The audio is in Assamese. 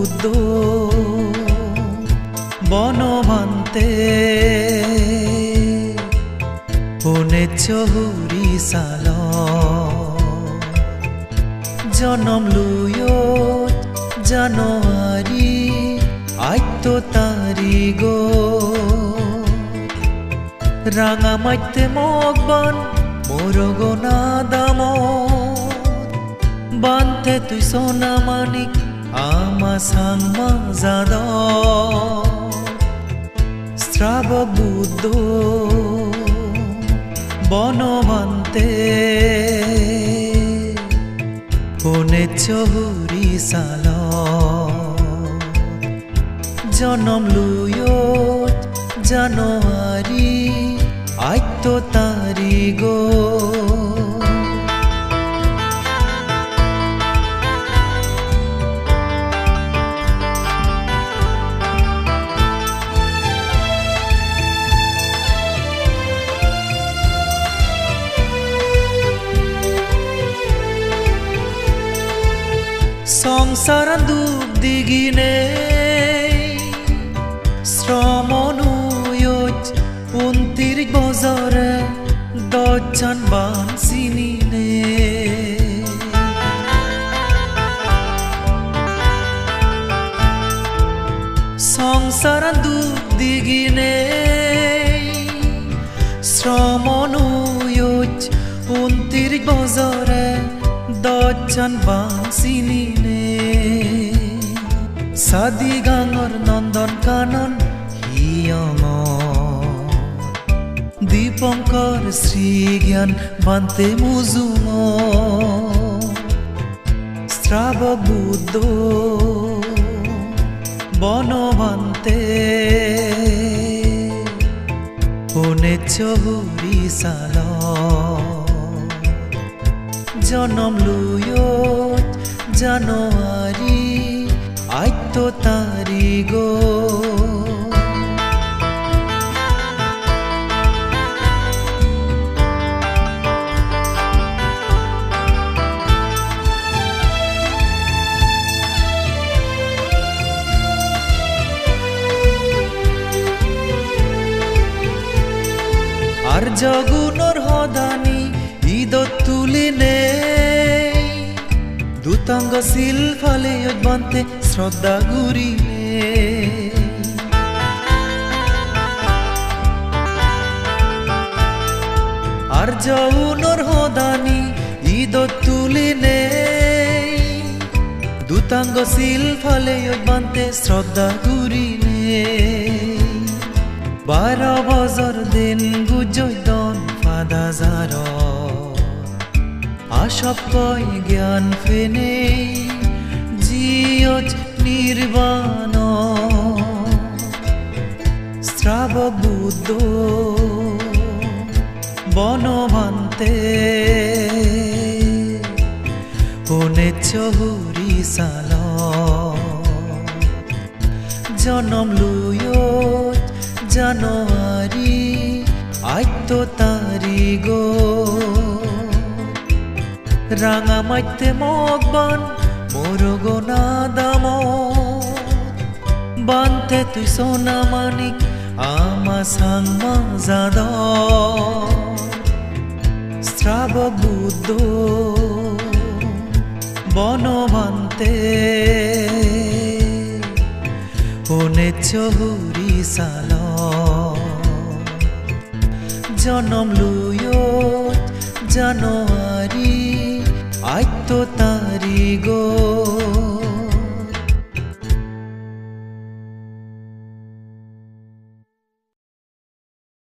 বুদ্ধ বনমান্তে শুনেছ হুৰি চাল জনম লুয়ত জানুৱাৰী 8 তাৰিখ ৰাঙামাইতে মগবান মোৰ গনা দাম বান্ধে তুই সোনা মানিক আমা সাংমা যাদ শ্ৰাবক বুদ্ধ বনমান্তে শুনেছ হুৰি চাল জনম লুয়ত জানুৱাৰী 8 তাৰিখ সংসার দুখ দিগিনে শ্রমনুয়ত 29 বছরে 10 জন বান চিনিনে সংসার দুখ দিগিনে শ্রমনুয়ত 29 বছরে 10 জন বান চিনিনে সাদি গাঙর নন্দন কানন হিয়ঙ দীপঙ্কৰ শ্ৰী জ্ঞান বান্তে মুজুম শ্ৰাবক বুদ্ধ বনমান্তে শুনেছ হুৰি চাল জনম লুয়ত জানুৱাৰী 8 তাৰিখ আৰ জগুনৰ হদানি ঈদত তুলিনে দুতাঙ্গ শিল ফালে বান্তে শ্ৰদ্ধা গুৰিনে আৰ জগুনৰ হদানি ঈদত তুলিনে দুতাঙ্গ শিল ফালে বান্তে শ্রদ্ধা গুরিনে 12 বছর দিন গুজয়দন ফাদাজার আশপ কয় জ্ঞান ফেনে জিয়ত নির্বাণ শ্রাবক বুদ্ধ বনমান্তে শুনেছ হুৰি চাল জনম লুয়ত জানুৱাৰী 8 তাৰিখ রাঙামাইতে মগবান মোর গনা দাম বান্ধে তুই সোনা মানিক আমা সাংমা যাদ শ্রাবক বুদ্ধ বনমান্তে শুনেছ হুৰি চাল জনম লুয়ত জানুৱাৰী 8 তাৰিখ